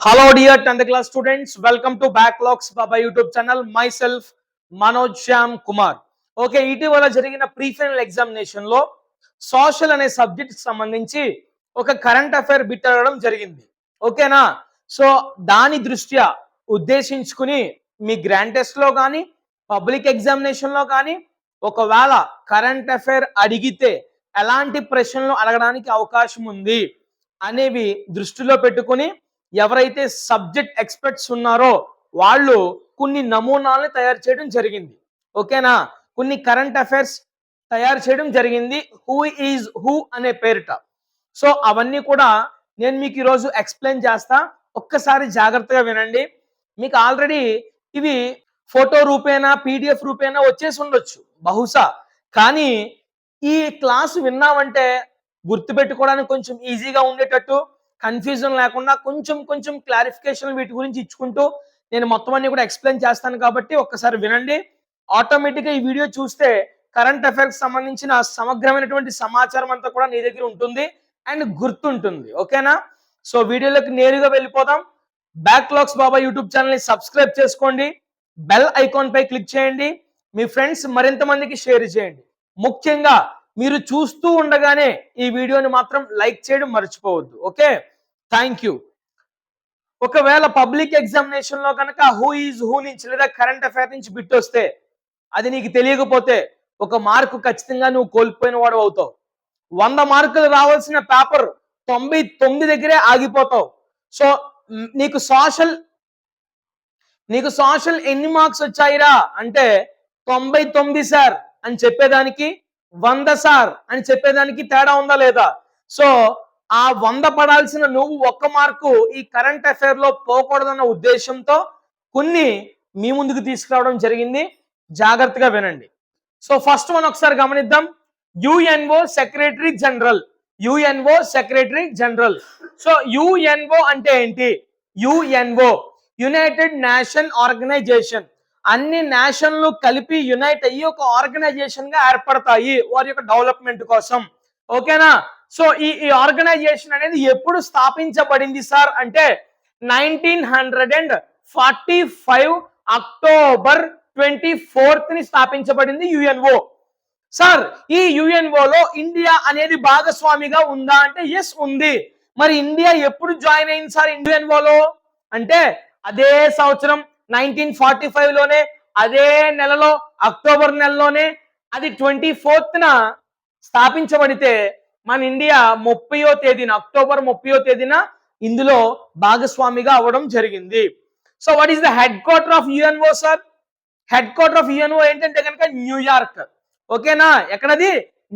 Hello dear 10th class students, welcome to Backlogs Baba YouTube channel. Myself Manoj Shyam Kumar. Okay, ఇటీవల జరిగిన pre final examination లో social అనే subject సంబంధించి ఒక current affair bit అడగడం జరిగింది. ఓకేనా? సో దాని దృష్ట్యా ఉద్దేశించుకుని మీ గ్రాండ్ టెస్ట్ లో కానీ పబ్లిక్ ఎగ్జామినేషన్ లో కానీ ఒకవేళ కరెంట్ అఫైర్ అడిగితే ఎలాంటి ప్రశ్నలు అడగడానికి అవకాశం ఉంది అనేవి దృష్టిలో పెట్టుకుని ఎవరైతే సబ్జెక్ట్ ఎక్స్పర్ట్స్ ఉన్నారో వాళ్ళు కొన్ని నమూనాలను తయారు చేయడం జరిగింది. ఓకేనా? కొన్ని కరెంట్ అఫైర్స్ తయారు చేయడం జరిగింది హూ ఈజ్ హూ అనే పేరిట. సో అవన్నీ కూడా నేను మీకు ఈరోజు ఎక్స్ప్లెయిన్ చేస్తా. ఒక్కసారి జాగ్రత్తగా వినండి. మీకు ఆల్రెడీ ఇవి ఫోటో రూపేనా పీడిఎఫ్ రూపేనా వచ్చేసి ఉండొచ్చు బహుశా, కానీ ఈ క్లాసు విన్నామంటే గుర్తుపెట్టుకోవడానికి కొంచెం ఈజీగా ఉండేటట్టు, కన్ఫ్యూజన్ లేకుండా కొంచెం కొంచెం క్లారిఫికేషన్ వీటి గురించి ఇచ్చుకుంటూ నేను మొత్తం అన్ని కూడా ఎక్స్ప్లెయిన్ చేస్తాను. కాబట్టి ఒక్కసారి వినండి. ఆటోమేటిక్గా ఈ వీడియో చూస్తే కరెంట్ అఫైర్స్ సంబంధించిన సమగ్రమైనటువంటి సమాచారం అంతా కూడా నీ దగ్గర ఉంటుంది అండ్ గుర్తుంటుంది. ఓకేనా? సో వీడియోలోకి నేరుగా వెళ్ళిపోదాం. బ్యాక్లాగ్స్ బాబా యూట్యూబ్ ఛానల్ని సబ్స్క్రైబ్ చేసుకోండి, బెల్ ఐకాన్ పై క్లిక్ చేయండి, మీ ఫ్రెండ్స్ మరింత మందికి షేర్ చేయండి. ముఖ్యంగా మీరు చూస్తూ ఉండగానే ఈ వీడియోని మాత్రం లైక్ చేయడం మర్చిపోవద్దు. Okay, thank you. ఒకవేళ పబ్లిక్ ఎగ్జామినేషన్ లో కనుక హూ ఈజ్ హూ నుంచి లేదా కరెంట్ అఫైర్ నుంచి బిట్ వస్తే అది నీకు తెలియకపోతే ఒక మార్కు ఖచ్చితంగా నువ్వు కోల్పోయిన వాడు అవుతావు. 100 మార్కులు రావాల్సిన పేపర్ 99 దగ్గరే ఆగిపోతావు. సో నీకు సోషల్ ఎన్ని మార్క్స్ వచ్చాయిరా అంటే 99 సార్ అని చెప్పేదానికి 100 సార్ అని చెప్పేదానికి తేడా ఉందా లేదా? సో ఆ 100 పడాల్సిన నువ్వు 1 మార్కు ఈ కరెంట్ అఫైర్ లో పోకూడదన్న ఉద్దేశంతో కొన్ని మీ ముందుకు తీసుకురావడం జరిగింది. జాగ్రత్తగా వినండి. సో ఫస్ట్ వన్ ఒకసారి గమనిద్దాం. UNO secretary general. UNO secretary general. So UNO అంటే ఏంటి? UNO united nation organization. అన్ని నేషన్లు కలిపి యునైట్ అయ్యి ఒక ఆర్గనైజేషన్ గా ఏర్పడతాయి వారి యొక్క డెవలప్మెంట్ కోసం. ఓకేనా? సో ఈ ఆర్గనైజేషన్ అనేది ఎప్పుడు స్థాపించబడింది సార్ అంటే 1945 అక్టోబర్ 24th ని స్థాపించబడింది యుఎన్ఓ. సార్ ఈ యుఎన్ఓ లో ఇండియా అనేది భాగస్వామిగా ఉందా అంటే ఎస్ ఉంది. మరి ఇండియా ఎప్పుడు జాయిన్ అయింది సార్ యుఎన్ఓ లో అంటే అదే సంవత్సరం 1945 లోనే, అదే నెలలో అక్టోబర్ నెలలోనే, అది 24th స్థాపించబడితే మన ఇండియా 30వ తేదీన అక్టోబర్ 30వ తేదీన ఇందులో భాగస్వామిగా అవ్వడం జరిగింది. So what is the headquarter of UNO sir? Headquarter of UNO ఏంటంటే కనుక న్యూయార్క్. ఓకేనా? ఎక్కడది?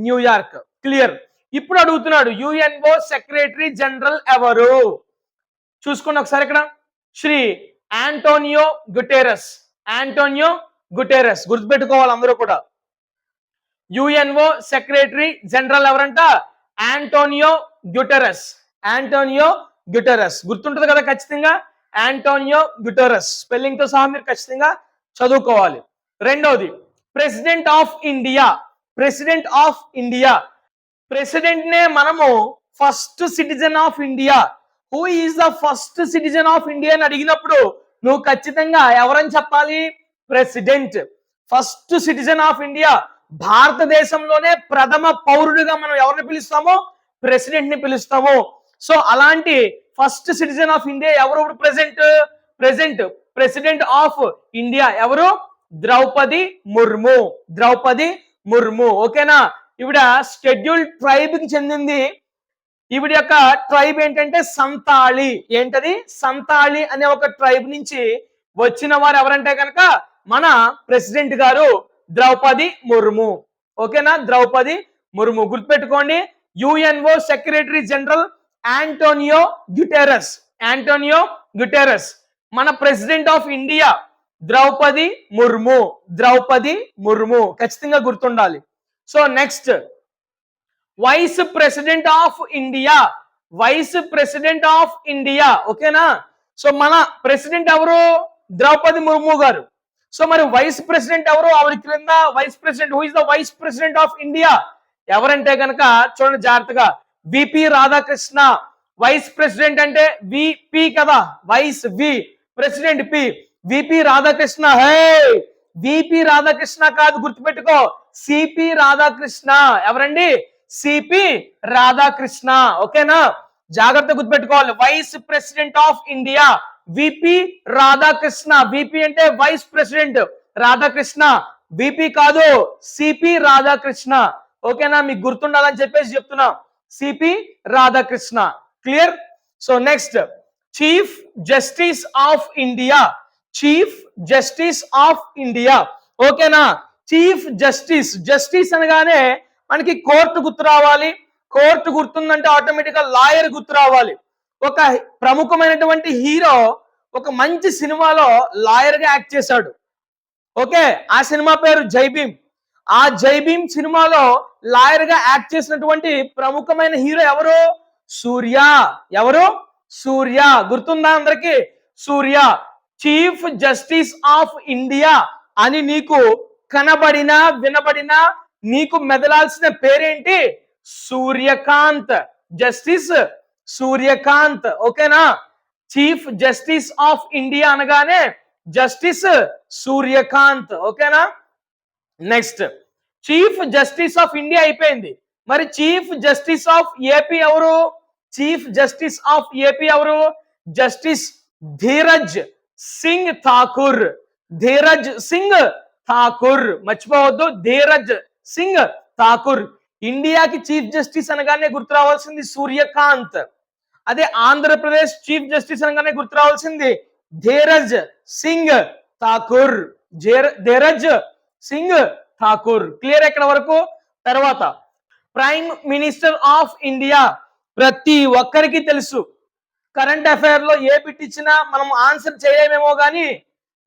న్యూయార్క్. క్లియర్. ఇప్పుడు అడుగుతున్నాడు యుఎన్ఓ సెక్రటరీ జనరల్ ఎవరు? చూసుకోండి ఒకసారి. ఇక్కడ Shri Antonio Guterres. Antonio Guterres గుర్తుపెట్టుకోవాలి అందరూ కూడా. యుఎన్ఓ సెక్రటరీ జనరల్ ఎవరంట? Antonio Guterres. ఆంటోనియో గుటెరస్ గుర్తుంటుంది కదా ఖచ్చితంగా. ఆంటోనియో గుటెరస్ స్పెల్లింగ్ తో సహా మీరు ఖచ్చితంగా చదువుకోవాలి. రెండోది president of India. President of India. President నే మనము first citizen of India. Who is the first citizen of India అని అడిగినప్పుడు నువ్వు ఖచ్చితంగా ఎవరని చెప్పాలి? President. First citizen of India. భారతదేశంలోనే ప్రథమ పౌరుడిగా మనం ఎవరిని పిలుస్తామో? ప్రెసిడెంట్ ని పిలుస్తాము. సో అలాంటి ఫస్ట్ సిటిజన్ ఆఫ్ ఇండియా ఎవరు ఇప్పుడు ప్రెసెంట్ ప్రెసిడెంట్ ఆఫ్ ఇండియా ఎవరు? ద్రౌపది ముర్ము. ద్రౌపది ముర్ము. ఓకేనా? ఈవిడ షెడ్యూల్డ్ ట్రైబ్ కి చెందింది. ఈవిడ యొక్క ట్రైబ్ ఏంటంటే సంతాళి. ఏంటది? సంతాళి అనే ఒక ట్రైబ్ నుంచి వచ్చిన వారు ఎవరంటే కనుక మన ప్రెసిడెంట్ గారు ద్రౌపది ముర్ము. ఓకేనా? ద్రౌపది ముర్ము గుర్తుపెట్టుకోండి. UNO secretary general Antonio Guterres. Antonio Guterres. మన president of India Draupadi Murmu. Draupadi Murmu ఖచ్చితంగా గుర్తుండాలి. So next vice president of India. Vice president of India. ఓకేనా? సో మన ప్రెసిడెంట్ ఎవరు? ద్రౌపది ముర్ము గారు. సో మరి వైస్ ప్రెసిడెంట్ ఎవరు? ఆవిడ క్రింద vice president. Who is the vice president of India ఎవరంటే కనుక చూడండి జాగ్రత్తగా, విపి రాధాకృష్ణ. వైస్ ప్రెసిడెంట్ అంటే విపి కదా, vice V, president P, VP Radhakrishna. Hey, VP Radhakrishna కాదు, గుర్తుపెట్టుకో, సిపి రాధాకృష్ణ. ఎవరండి? సిపి రాధాకృష్ణ. ఓకేనా, జాగ్రత్త గుర్తుపెట్టుకోవాలి. Vice president of India VP Radhakrishna. VP అంటే వైస్ ప్రెసిడెంట్, రాధాకృష్ణ విపి కాదు, సిపి రాధాకృష్ణ. ఓకేనా, మీకు గుర్తుండాలని చెప్పేసి చెప్తున్నా, CP Radhakrishna. Clear? So next, chief justice of India. Chief justice of India. ఓకేనా, చీఫ్ జస్టిస్, జస్టిస్ అనగానే మనకి కోర్టు గుర్తు రావాలి. కోర్టు గుర్తుందంటే ఆటోమేటిక్ గా లాయర్ గుర్తు రావాలి. ఒక ప్రముఖమైనటువంటి హీరో ఒక మంచి సినిమాలో లాయర్ గా యాక్ట్ చేశాడు. ఓకే, ఆ సినిమా పేరు జై భీమ్. ఆ జై భీమ్ సినిమాలో లాయర్ గా యాక్ట్ చేసినటువంటి ప్రముఖమైన హీరో ఎవరు? సూర్య. ఎవరు? సూర్య. గుర్తుందా అందరికి? సూర్య. చీఫ్ జస్టిస్ ఆఫ్ ఇండియా అని నీకు కనబడినా వినబడినా నీకు మెదలాల్సిన పేరేంటి? సూర్యకాంత్. జస్టిస్ సూర్యకాంత్. ఓకేనా, చీఫ్ జస్టిస్ ఆఫ్ ఇండియా అనగానే జస్టిస్ సూర్యకాంత్. ఓకేనా, next, chief justice of India అయిపోయింది. మరి చీఫ్ జస్టిస్ ఆఫ్ ఏపీ ఎవరు? చీఫ్ జస్టిస్ ఆఫ్ ఏపీ ఎవరు? జస్టిస్ ధీరజ్ సింగ్ ఠాకూర్. ధీరజ్ సింగ్ ఠాకూర్, మర్చిపోవద్దు, ధీరజ్ సింగ్ ఠాకూర్. ఇండియాకి చీఫ్ జస్టిస్ అనగానే గుర్తు రావాల్సింది సూర్యకాంత్. అదే ఆంధ్రప్రదేశ్ చీఫ్ జస్టిస్ అనగానే గుర్తు రావాల్సింది ధీరజ్ సింగ్ ఠాకూర్. ధీరజ్ సింగ్ ఠాకూర్. క్లియర్ ఎక్కడ వరకు? తర్వాత, ప్రైమ్ మినిస్టర్ ఆఫ్ ఇండియా. ప్రతి ఒక్కరికి తెలుసు, కరెంట్ అఫైర్ లో ఏ బిట్ ఇచ్చినా మనం ఆన్సర్ చేయలేమేమో కానీ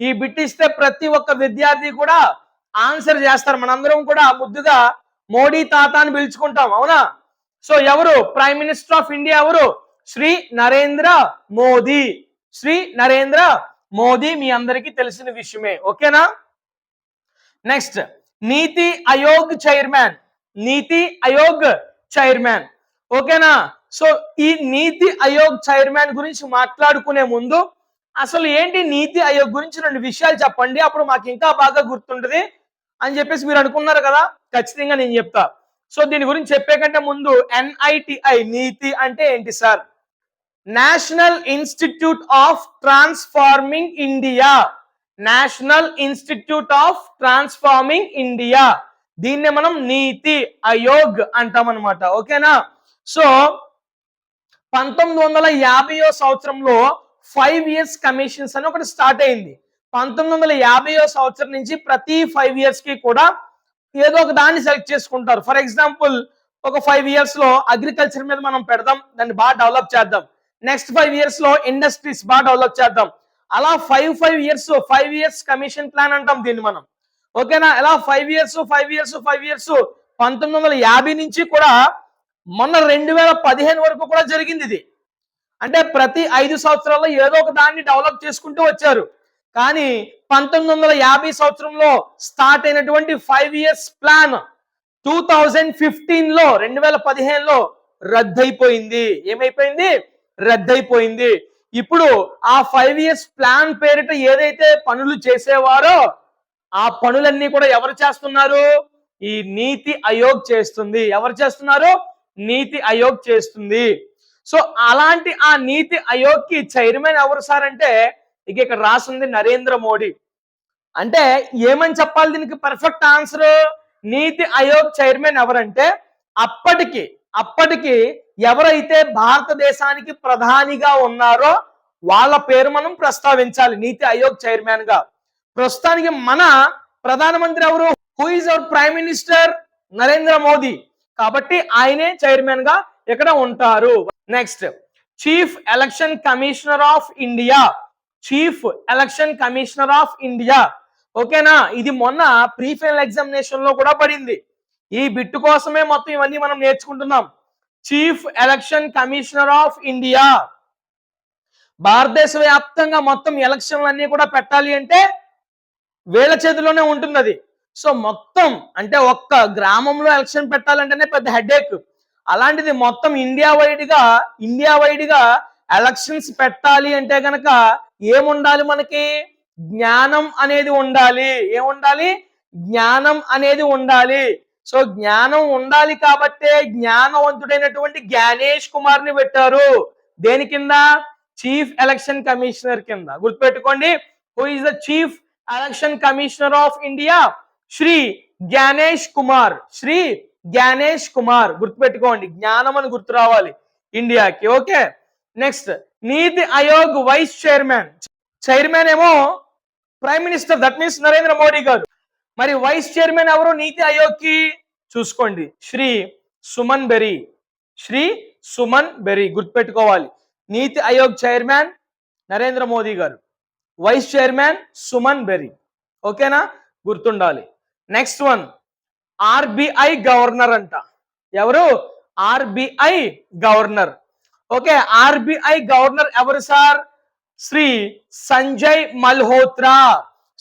ఈ బిట్ ఇస్తే ప్రతి ఒక్క విద్యార్థి కూడా ఆన్సర్ చేస్తారు. మనందరం కూడా ముద్దుగా మోడీ తాత అని పిలుచుకుంటాం, అవునా? సో ఎవరు ప్రైమ్ మినిస్టర్ ఆఫ్ ఇండియా? ఎవరు? శ్రీ నరేంద్ర మోదీ. శ్రీ నరేంద్ర మోదీ మీ అందరికీ తెలిసిన విషయమే. ఓకేనా, నెక్స్ట్, నీతి ఆయోగ్ చైర్మన్. నీతి ఆయోగ్ చైర్మన్. ఓకేనా, సో ఈ నీతి ఆయోగ్ చైర్మన్ గురించి మాట్లాడుకునే ముందు అసలు ఏంటి నీతి ఆయోగ్ గురించి రెండు విషయాలు చెప్పండి, అప్పుడు మాకు ఇంకా బాగా గుర్తుంటది అని చెప్పేసి మీరు అనుకున్నారు కదా. ఖచ్చితంగా నేను చెప్తా. సో దీని గురించి చెప్పే కంటే ముందు NITI నీతి అంటే ఏంటి sir? National institute of transforming India. National institute of transforming India. దీన్నే మనం నీతి ఆయోగ్ అంటాం అనమాట. ఓకేనా, సో 1950వ సంవత్సరంలో 5 years కమిషన్స్ అని ఒకటి స్టార్ట్ అయింది. 1950వ సంవత్సరం నుంచి ప్రతి 5 years కి కూడా ఏదో ఒక దాన్ని సెలెక్ట్ చేసుకుంటారు. ఫర్ ఎగ్జాంపుల్, ఒక 5 years లో అగ్రికల్చర్ మీద మనం పెడదాం, దాన్ని బాగా డెవలప్ చేద్దాం. నెక్స్ట్ 5 years లో ఇండస్ట్రీస్ బాగా డెవలప్ చేద్దాం. అలా 5 years కమిషన్ ప్లాన్ అంటాం దీన్ని మనం. ఓకేనా, ఇలా 5 years 1950 నుంచి కూడా మొన్న 2015 వరకు కూడా జరిగింది ఇది. అంటే ప్రతి 5 సంవత్సరాల్లో ఏదో ఒక దాన్ని డెవలప్ చేసుకుంటూ వచ్చారు. కానీ 1950 సంవత్సరంలో స్టార్ట్ అయినటువంటి 5 years ప్లాన్ 2015లో రద్దయిపోయింది. ఏమైపోయింది? రద్దయిపోయింది. ఇప్పుడు ఆ 5 years ప్లాన్ పేరిట ఏదైతే పనులు చేసేవారో ఆ పనులన్నీ కూడా ఎవరు చేస్తున్నారు? ఈ నీతి ఆయోగ్ చేస్తుంది. ఎవరు చేస్తున్నారు? నీతి ఆయోగ్ చేస్తుంది. సో అలాంటి ఆ నీతి ఆయోగ్ కి చైర్మన్ ఎవరు సార్ అంటే ఇక్కడ రాసింది నరేంద్ర మోడీ. అంటే ఏమని చెప్పాలి దీనికి పర్ఫెక్ట్ ఆన్సర్? నీతి ఆయోగ్ చైర్మన్ ఎవరంటే అప్పటికి ఎవరైతే భారతదేశానికి ప్రధానిగా ఉన్నారో వాళ్ళ పేరు మనం ప్రస్తావించాలి నీతి ఆయోగ్ చైర్మన్ గా. ప్రస్తుతానికి మన ప్రధానమంత్రి ఎవరు? Who is our prime minister? Narendra Modi. కాబట్టి ఆయనే చైర్మన్ గా ఇక్కడ ఉంటారు. Next, chief election commissioner of India. Chief election commissioner of India. ఓకేనా, ఇది మొన్న ప్రీ ఫైనల్ ఎగ్జామినేషన్ లో కూడా పడింది. ఈ బిట్టు కోసమే మొత్తం ఇవన్నీ మనం నేర్చుకుంటున్నాం. Chief election commissioner of India. భారతదేశ వ్యాప్తంగా మొత్తం ఎలక్షన్లు అన్ని కూడా పెట్టాలి అంటే వీళ్ళ చేతిలోనే ఉంటుంది అది. సో మొత్తం అంటే ఒక్క గ్రామంలో ఎలక్షన్ పెట్టాలంటేనే పెద్ద హెడేక్. అలాంటిది మొత్తం ఇండియా వైడ్ గా ఎలక్షన్స్ పెట్టాలి అంటే గనక ఏముండాలి మనకి? జ్ఞానం అనేది ఉండాలి. ఏముండాలి? జ్ఞానం అనేది ఉండాలి. సో జ్ఞానం ఉండాలి కాబట్టే జ్ఞానవంతుడైనటువంటి జ్ఞానేష్ కుమార్ ని పెట్టారు. దేని కింద? చీఫ్ ఎలక్షన్ కమిషనర్ కింద. గుర్తుపెట్టుకోండి, who is the chief election commissioner of India? Shri Gyanesh Kumar. Shri Gyanesh Kumar. గుర్తుపెట్టుకోండి, జ్ఞానం అని గుర్తు రావాలి ఇండియాకి. Okay, next Niti Aayog vice chairman. Chairman ఏమో prime minister, that means Narendra Modi garu. మరి వైస్ చైర్మన్ ఎవరు నీతి ఆయోగ్ కి? చూసుకోండి, శ్రీ సుమన్ బెరీ. శ్రీ సుమన్ బెరీ. గుర్తుపెట్టుకోవాలి, నీతి ఆయోగ్ చైర్మన్ నరేంద్ర మోదీ గారు, వైస్ చైర్మన్ సుమన్ బెరీ. ఓకేనా? గుర్తుండాలి. నెక్స్ట్ వన్, ఆర్బిఐ గవర్నర్ అంట. ఎవరు? RBI governor. Okay, RBI governor ఎవరు సార్? శ్రీ సంజయ్ మల్హోత్రా.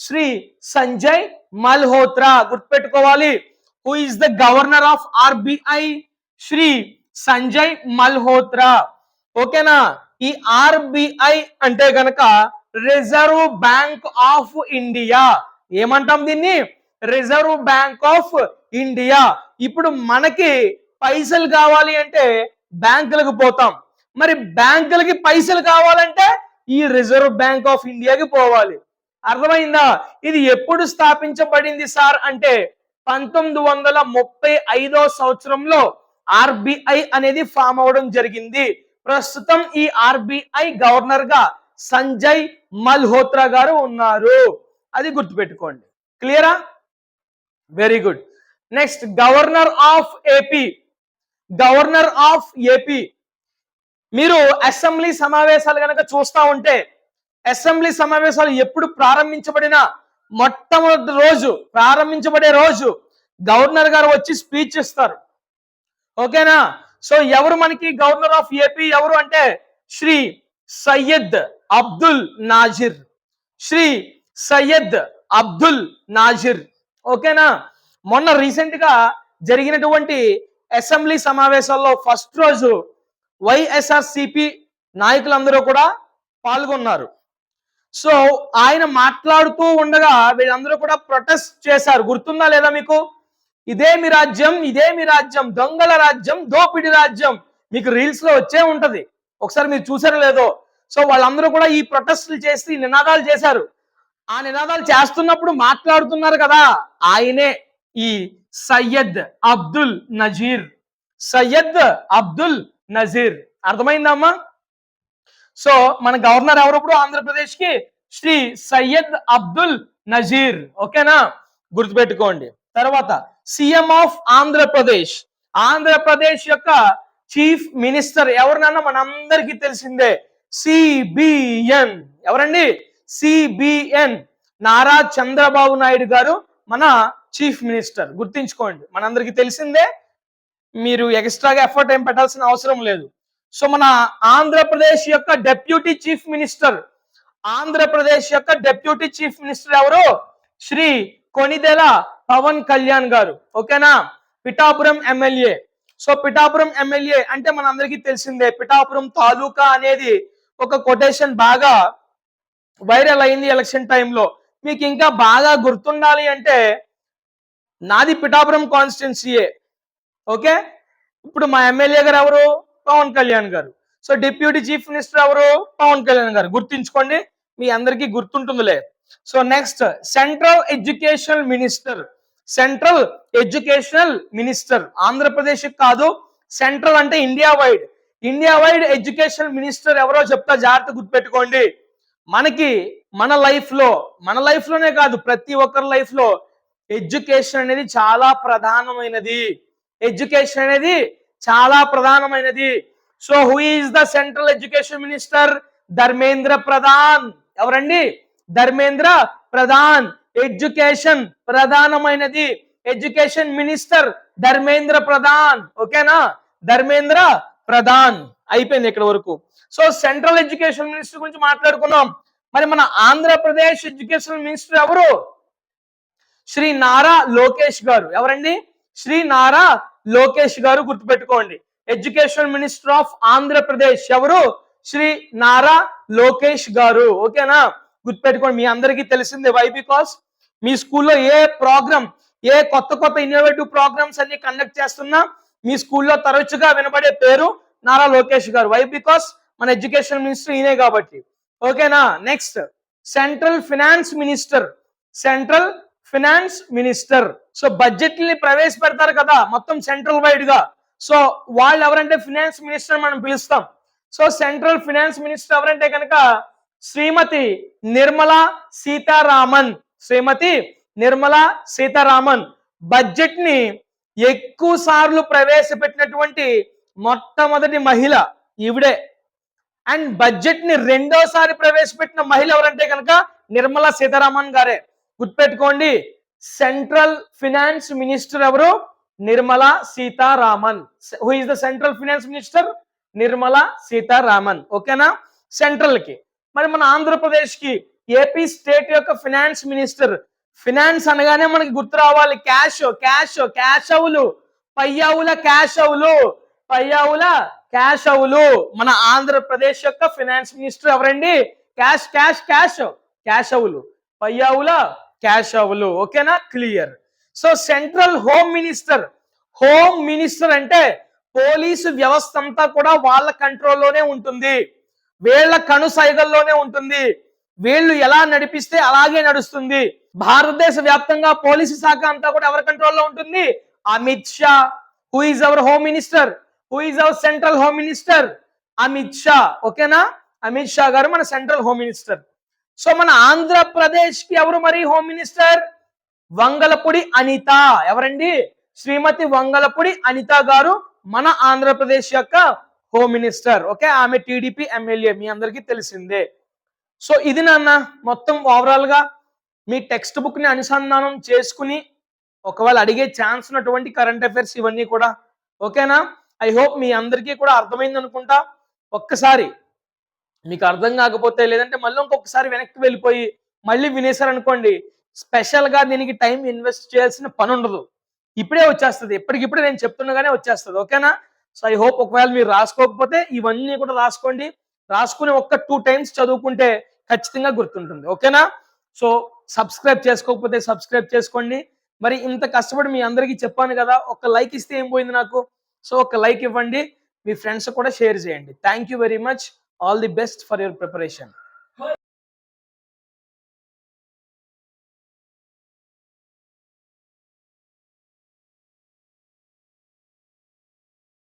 శ్రీ సంజయ్ మల్హోత్రా. గుర్తుపెట్టుకోవాలి, who is the governor of RBI? Shri Sanjay Malhotra. ఓకేనా? ఈ ఆర్బిఐ అంటే గనక రిజర్వ్ బ్యాంక్ ఆఫ్ ఇండియా. ఏమంటాం దీన్ని? Reserve bank of India. ఇప్పుడు మనకి పైసలు కావాలి అంటే బ్యాంకులకు పోతాం. మరి బ్యాంకులకి పైసలు కావాలంటే ఈ రిజర్వ్ బ్యాంక్ ఆఫ్ ఇండియాకి పోవాలి. అర్థమైందా? ఇది ఎప్పుడు స్థాపించబడింది సార్ అంటే 1935 సంవత్సరంలో ఆర్బిఐ అనేది ఫామ్ అవడం జరిగింది. ప్రస్తుతం ఈ ఆర్బిఐ గవర్నర్ గా సంజయ్ మల్హోత్రా గారు ఉన్నారు. అది గుర్తుపెట్టుకోండి. క్లియరా? Very good. Next, governor of AP. Governor of AP. మీరు అసెంబ్లీ సమావేశాలు కనుక చూస్తా ఉంటే, అసెంబ్లీ సమావేశాలు ఎప్పుడు ప్రారంభించబడినా మొట్టమొదటి రోజు, ప్రారంభించబడే రోజు గవర్నర్ గారు వచ్చి స్పీచ్ ఇస్తారు. ఓకేనా? సో ఎవరు మనకి గవర్నర్ ఆఫ్ ఏపీ ఎవరు అంటే శ్రీ సయ్యద్ అబ్దుల్ నాజిర్. శ్రీ సయ్యద్ అబ్దుల్ నాజిర్. ఓకేనా? మొన్న రీసెంట్ గా జరిగినటువంటి అసెంబ్లీ సమావేశాల్లో ఫస్ట్ రోజు వైఎస్ఆర్సిపి నాయకులందరూ కూడా పాల్గొన్నారు. సో ఆయన మాట్లాడుతూ ఉండగా వీళ్ళందరూ కూడా ప్రొటెస్ట్ చేశారు. గుర్తుందా లేదా మీకు? ఇదే మీ రాజ్యం, ఇదే మీ రాజ్యం, దొంగల రాజ్యం, దోపిడి రాజ్యం. మీకు రీల్స్ లో వచ్చే ఉంటది, ఒకసారి మీరు చూసారో లేదో. సో వాళ్ళందరూ కూడా ఈ ప్రొటెస్ట్లు చేసి నినాదాలు చేశారు. ఆ నినాదాలు చేస్తున్నప్పుడు మాట్లాడుతున్నారు కదా, ఆయనే ఈ సయ్యద్ అబ్దుల్ నజీర్. సయ్యద్ అబ్దుల్ నజీర్. అర్థమైందమ్మా? సో మన గవర్నర్ ఎవరు ఇప్పుడు ఆంధ్రప్రదేశ్ కి? శ్రీ సయ్యద్ అబ్దుల్ నజీర్. ఓకేనా? గుర్తుపెట్టుకోండి. తర్వాత సీఎం ఆఫ్ ఆంధ్రప్రదేశ్. ఆంధ్రప్రదేశ్ యొక్క చీఫ్ మినిస్టర్ ఎవరినన్నా మనందరికీ తెలిసిందే, సిబిఎన్. ఎవరండి? సిబిఎన్. నారా చంద్రబాబు నాయుడు గారు మన చీఫ్ మినిస్టర్. గుర్తించుకోండి, మనందరికీ తెలిసిందే, మీరు ఎక్స్ట్రాగా ఎఫర్ట్ ఏం పెట్టాల్సిన అవసరం లేదు. సో మన ఆంధ్రప్రదేశ్ యొక్క డెప్యూటీ చీఫ్ మినిస్టర్, ఆంధ్రప్రదేశ్ యొక్క డెప్యూటీ చీఫ్ మినిస్టర్ ఎవరు? శ్రీ కొణిదెల పవన్ కళ్యాణ్ గారు. ఓకేనా? Pithapuram MLA. So Pithapuram MLA అంటే మనందరికీ తెలిసిందే, పిఠాపురం తాలూకా అనేది ఒక కొటేషన్ బాగా వైరల్ అయింది ఎలక్షన్ టైంలో. మీకు ఇంకా బాగా గుర్తుండాలి అంటే నాది పిఠాపురం కాన్స్టిట్యున్సీయే. ఓకే, ఇప్పుడు మా ఎమ్మెల్యే గారు ఎవరు? పవన్ కళ్యాణ్ గారు. సో డిప్యూటీ చీఫ్ మినిస్టర్ ఎవరు? పవన్ కళ్యాణ్ గారు. గుర్తుంచుకోండి, మీ అందరికీ గుర్తుంటుందిలే. So next, central educational minister. Central educational minister Andhra Pradesh కాదు, సెంట్రల్ అంటే India wide. India wide educational minister ఎవరో చెప్తా, జాగ్రత్త గుర్తుపెట్టుకోండి. మనకి మన లైఫ్ లోనే కాదు, ప్రతి ఒక్కరి లైఫ్ లో ఎడ్యుకేషన్ అనేది చాలా ప్రధానమైనది. ఎడ్యుకేషన్ అనేది చాలా ప్రధానమైనది. So who is the central education minister? Dharmendra Pradhan. ఎవరండి? ధర్మేంద్ర ప్రధాన్. ఎడ్యుకేషన్ ప్రధానమైనది, ఎడ్యుకేషన్ మినిస్టర్ ధర్మేంద్ర ప్రధాన్. ఓకేనా? ధర్మేంద్ర ప్రధాన్. అయిపోయింది ఇక్కడ వరకు. సో సెంట్రల్ ఎడ్యుకేషన్ మినిస్టర్ గురించి మాట్లాడుకున్నాం. మరి మన ఆంధ్రప్రదేశ్ ఎడ్యుకేషన్ మినిస్టర్ ఎవరు? శ్రీ నారా లోకేష్ గారు. ఎవరండి? శ్రీ నారా లోకేష్ గారు. గుర్తుపెట్టుకోండి, ఎడ్యుకేషన్ మినిస్టర్ ఆఫ్ ఆంధ్రప్రదేశ్ ఎవరు? శ్రీ నారా లోకేష్ గారు. ఓకేనా, గుర్తుపెట్టుకోండి. మీ అందరికీ తెలిసిందే. వై? బికాస్ మీ స్కూల్లో ఏ ప్రోగ్రామ్, ఏ కొత్త కొత్త ఇన్నోవేటివ్ ప్రోగ్రామ్స్ అన్ని కండక్ట్ చేస్తున్నా మీ స్కూల్లో తరచుగా వినబడే పేరు నారా లోకేష్ గారు. వై? బికాస్ మన ఎడ్యుకేషన్ మినిస్టర్ ఈయనే కాబట్టి. ఓకేనా, next central finance minister. Central finance minister. So budget ని ప్రవేశపెడతారు కదా మొత్తం సెంట్రల్ వైడ్ గా. సో వాళ్ళు ఎవరంటే ఫినాన్స్ మినిస్టర్ మనం పిలుస్తాం. సో సెంట్రల్ ఫినాన్స్ మినిస్టర్ ఎవరంటే కనుక శ్రీమతి నిర్మలా సీతారామన్. శ్రీమతి నిర్మలా సీతారామన్ బడ్జెట్ ని ఎక్కువ సార్లు ప్రవేశపెట్టినటువంటి మొట్టమొదటి మహిళ ఈవిడే. అండ్ బడ్జెట్ ని రెండోసారి ప్రవేశపెట్టిన మహిళ ఎవరంటే కనుక నిర్మలా సీతారామన్ గారే. గుర్తుపెట్టుకోండి, సెంట్రల్ ఫినాన్స్ మినిస్టర్ ఎవరు? Nirmala Sitharaman. Who is the central finance minister? Nirmala Sitharaman. ఓకేనా, సెంట్రల్ కి. మరి మన ఆంధ్రప్రదేశ్ కి ఏపీ స్టేట్ యొక్క ఫినాన్స్ మినిస్టర్. ఫినాన్స్ అనగానే మనకి గుర్తు రావాలి క్యాష్. క్యాష్, క్యాష్ అవులు, పయ్యావుల క్యాష్ అవులు, పయ్యావుల క్యాష్ అవులు. మన ఆంధ్రప్రదేశ్ యొక్క ఫినాన్స్ మినిస్టర్ ఎవరండి? క్యాష్ క్యాష్ క్యాష్, క్యాష్ అవులు, పయ్యావుల క్యాష్ అవులు. ఓకేనా, clear. So central home minister. Home minister అంటే పోలీసు వ్యవస్థ అంతా కూడా వాళ్ళ కంట్రోల్లోనే ఉంటుంది, వీళ్ళ కనుసైగల్లోనే ఉంటుంది. వీళ్ళు ఎలా నడిపిస్తే అలాగే నడుస్తుంది. భారతదేశ వ్యాప్తంగా పోలీసు శాఖ అంతా కూడా ఎవరి కంట్రోల్లో ఉంటుంది? Amit Shah. Who is our home minister? Who is our central home minister? Amit Shah. ఓకేనా, అమిత్ షా గారు మన సెంట్రల్ హోమ్ మినిస్టర్. సో మన ఆంధ్రప్రదేశ్ కి ఎవరు మరి హోమ్ మినిస్టర్? వంగలపూడి అనిత. ఎవరండి? శ్రీమతి వంగలపూడి అనిత గారు మన ఆంధ్రప్రదేశ్ యొక్క హోమ్ మినిస్టర్. ఓకే, ఆమె టీడీపీ ఎమ్మెల్యే, మీ అందరికీ తెలిసిందే. సో ఇది నాన్న మొత్తం ఓవరాల్ గా మీ టెక్స్ట్ బుక్ ని అనుసంధానం చేసుకుని ఒకవేళ అడిగే ఛాన్స్ ఉన్నటువంటి కరెంట్ అఫైర్స్ ఇవన్నీ కూడా. ఓకేనా, ఐ హోప్ మీ అందరికీ కూడా అర్థమైంది అనుకుంటా. ఒక్కసారి మీకు అర్థం కాకపోతే లేదంటే మళ్ళీ ఇంకొకసారి వెనక్కి వెళ్ళిపోయి మళ్ళీ వినేశారనుకోండి, స్పెషల్ గా దీనికి టైం ఇన్వెస్ట్ చేయాల్సిన పని ఉండదు, ఇప్పుడే వచ్చేస్తుంది. ఎప్పటికిప్పుడే నేను చెప్తుండగానే వచ్చేస్తుంది. ఓకేనా, సో ఐ హోప్ ఒకవేళ మీరు రాసుకోకపోతే ఇవన్నీ కూడా రాసుకోండి. రాసుకుని ఒక్క 2 times చదువుకుంటే ఖచ్చితంగా గుర్తుంటుంది. ఓకేనా, సో సబ్స్క్రైబ్ చేసుకోకపోతే సబ్స్క్రైబ్ చేసుకోండి. మరి ఇంత కష్టపడి మీ అందరికీ చెప్పాను కదా, ఒక లైక్ ఇస్తే ఏం పోయింది నాకు. సో ఒక లైక్ ఇవ్వండి, మీ ఫ్రెండ్స్ కూడా షేర్ చేయండి. Thank you very much. All the best for your preparation.